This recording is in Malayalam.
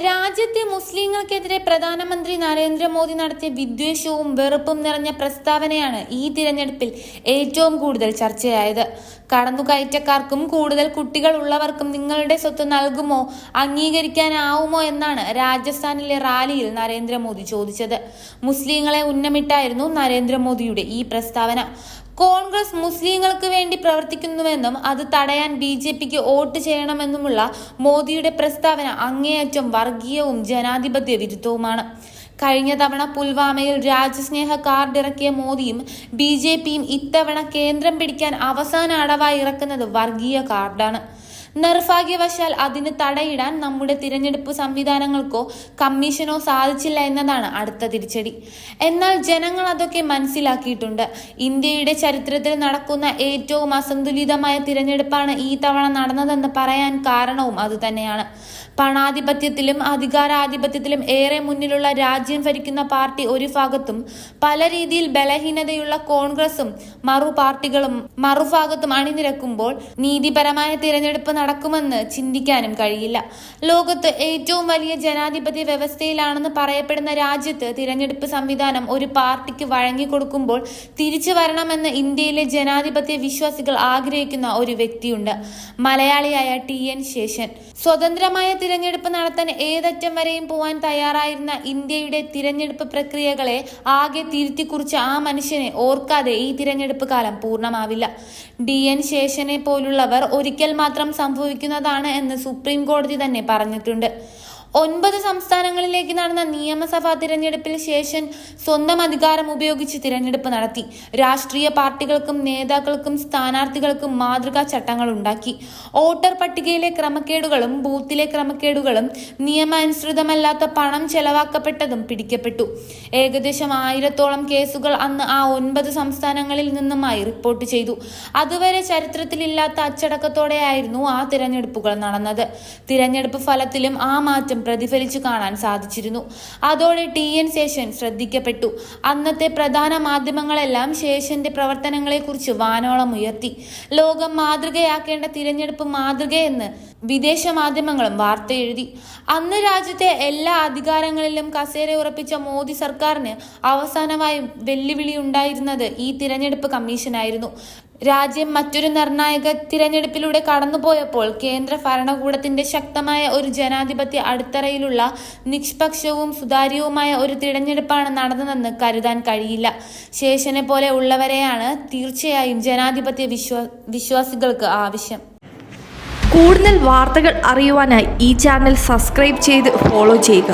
രാജ്യത്തെ മുസ്ലിങ്ങൾക്കെതിരെ പ്രധാനമന്ത്രി നരേന്ദ്രമോദി നടത്തിയ വിദ്വേഷവും വെറുപ്പും നിറഞ്ഞ പ്രസ്താവനയാണ് ഈ തിരഞ്ഞെടുപ്പിൽ ഏറ്റവും കൂടുതൽ ചർച്ചയായത്. കടന്നുകയറ്റക്കാർക്കും കൂടുതൽ കുട്ടികൾ ഉള്ളവർക്കും നിങ്ങളുടെ സ്വത്ത് നൽകുമോ, അംഗീകരിക്കാനാവുമോ എന്നാണ് രാജസ്ഥാനിലെ റാലിയിൽ നരേന്ദ്രമോദി ചോദിച്ചത്. മുസ്ലിങ്ങളെ ഉന്നമിട്ടായിരുന്നു നരേന്ദ്രമോദിയുടെ ഈ പ്രസ്താവന. കോൺഗ്രസ് മുസ്ലിങ്ങൾക്ക് വേണ്ടി പ്രവർത്തിക്കുന്നുവെന്നും അത് തടയാൻ BJPക്ക് വോട്ട് ചെയ്യണമെന്നുമുള്ള മോദിയുടെ പ്രസ്താവന അങ്ങേയറ്റം വർഗീയവും ജനാധിപത്യ വിരുദ്ധവുമാണ്. കഴിഞ്ഞ തവണ പുൽവാമയിൽ രാജ്യസ്നേഹ കാർഡ് ഇറക്കിയ മോദിയും BJPയും ഇത്തവണ കേന്ദ്രം പിടിക്കാൻ അവസാന അടവായി ഇറക്കുന്നത് വർഗീയ കാർഡാണ്. നിർഭാഗ്യവശാൽ അതിന് തടയിടാൻ നമ്മുടെ തിരഞ്ഞെടുപ്പ് സംവിധാനങ്ങൾക്കോ കമ്മീഷനോ സാധിച്ചില്ല എന്നതാണ് അടുത്ത തിരിച്ചടി. എന്നാൽ ജനങ്ങൾ അതൊക്കെ മനസ്സിലാക്കിയിട്ടുണ്ട്. ഇന്ത്യയുടെ ചരിത്രത്തിൽ നടക്കുന്ന ഏറ്റവും അസന്തുലിതമായ തിരഞ്ഞെടുപ്പാണ് ഈ തവണ നടന്നതെന്ന് പറയാൻ കാരണവും അതുതന്നെയാണ്. പണാധിപത്യത്തിലും അധികാരാധിപത്യത്തിലും ഏറെ മുന്നിലുള്ള രാജ്യം ഭരിക്കുന്ന പാർട്ടി ഒരു ഭാഗത്തും പല രീതിയിൽ ബലഹീനതയുള്ള കോൺഗ്രസും പാർട്ടികളും മറുഭാഗത്തും അണിനിരക്കുമ്പോൾ നീതിപരമായ തിരഞ്ഞെടുപ്പ് നടക്കുമെന്ന് ചിന്തിക്കാനും കഴിയില്ല. ലോകത്ത് ഏറ്റവും വലിയ ജനാധിപത്യ വ്യവസ്ഥയിലാണെന്ന് പറയപ്പെടുന്ന രാജ്യത്ത് തിരഞ്ഞെടുപ്പ് സംവിധാനം ഒരു പാർട്ടിക്ക് വഴങ്ങിക്കൊടുക്കുമ്പോൾ തിരിച്ചു വരണമെന്ന് ഇന്ത്യയിലെ ജനാധിപത്യ വിശ്വാസികൾ ആഗ്രഹിക്കുന്ന ഒരു വ്യക്തിയുണ്ട്. മലയാളിയായ TN ശേഷൻ. സ്വതന്ത്രമായ തിരഞ്ഞെടുപ്പ് നടത്താൻ ഏതറ്റം വരെയും പോവാൻ തയ്യാറായിരുന്ന ഇന്ത്യയുടെ തിരഞ്ഞെടുപ്പ് പ്രക്രിയകളെ ആകെ തിരുത്തിക്കുറിച്ച ആ മനുഷ്യനെ ഓർക്കാതെ ഈ തിരഞ്ഞെടുപ്പ് കാലം പൂർണ്ണമാവില്ല. DN ശേഷനെ പോലുള്ളവർ ഒരിക്കൽ മാത്രം സംഭവിക്കുന്നതാണ് എന്ന് സുപ്രീം കോടതി തന്നെ പറഞ്ഞിട്ടുണ്ട്. 9 സംസ്ഥാനങ്ങളിലേക്ക് നടന്ന നിയമസഭാ തിരഞ്ഞെടുപ്പിൽ ശേഷൻ സ്വന്തം അധികാരം ഉപയോഗിച്ച് തിരഞ്ഞെടുപ്പ് നടത്തി. രാഷ്ട്രീയ പാർട്ടികൾക്കും നേതാക്കൾക്കും സ്ഥാനാർത്ഥികൾക്കും മാതൃകാ ചട്ടങ്ങൾ ഉണ്ടാക്കി. വോട്ടർ പട്ടികയിലെ ക്രമക്കേടുകളും ബൂത്തിലെ ക്രമക്കേടുകളും നിയമാനുസൃതമല്ലാത്ത പണം ചെലവാക്കപ്പെട്ടതും പിടിക്കപ്പെട്ടു. ഏകദേശം 1000-ഓളം കേസുകൾ അന്ന് ആ 9 സംസ്ഥാനങ്ങളിൽ നിന്നുമായി റിപ്പോർട്ട് ചെയ്തു. അതുവരെ ചരിത്രത്തിലില്ലാത്ത അച്ചടക്കത്തോടെയായിരുന്നു ആ തിരഞ്ഞെടുപ്പുകൾ നടന്നത്. തിരഞ്ഞെടുപ്പ് ഫലത്തിലും ആ മാറ്റം പ്രതിഫലിച്ചു കാണാൻ സാധിച്ചിരുന്നു. അതോടെ TN ശേഷൻ ശ്രദ്ധിക്കപ്പെട്ടു. അന്നത്തെ പ്രധാന മാധ്യമങ്ങളെല്ലാം ശേഷന്റെ പ്രവർത്തനങ്ങളെക്കുറിച്ച് വാനോളം ഉയർത്തി. ലോകം മാതൃകയാക്കേണ്ട തിരഞ്ഞെടുപ്പ് മാതൃകയെന്ന് വിദേശ മാധ്യമങ്ങളും വാർത്ത എഴുതി. അന്ന് രാജ്യത്തെ എല്ലാ അധികാരങ്ങളിലും കസേര ഉറപ്പിച്ച മോദി സർക്കാരിന് അവസാനമായി വെല്ലുവിളി ഉണ്ടായിരുന്നത് ഈ തിരഞ്ഞെടുപ്പ് കമ്മീഷനായിരുന്നു. രാജ്യം മറ്റൊരു നിർണായക തിരഞ്ഞെടുപ്പിലൂടെ കടന്നുപോയപ്പോൾ കേന്ദ്ര ഭരണകൂടത്തിന്റെ ശക്തമായ ഒരു ജനാധിപത്യ അടിത്തറയിലുള്ള നിഷ്പക്ഷവും സുതാര്യവുമായ ഒരു തിരഞ്ഞെടുപ്പാണ് നടന്നതെന്ന് കരുതാൻ കഴിയില്ല. ശേഷനെ പോലെ ഉള്ളവരെയാണ് തീർച്ചയായും ജനാധിപത്യ വിശ്വാസികൾക്ക് ആവശ്യം. കൂടുതൽ വാർത്തകൾ അറിയുവാനായി ഈ ചാനൽ സബ്സ്ക്രൈബ് ചെയ്ത് ഫോളോ ചെയ്യുക.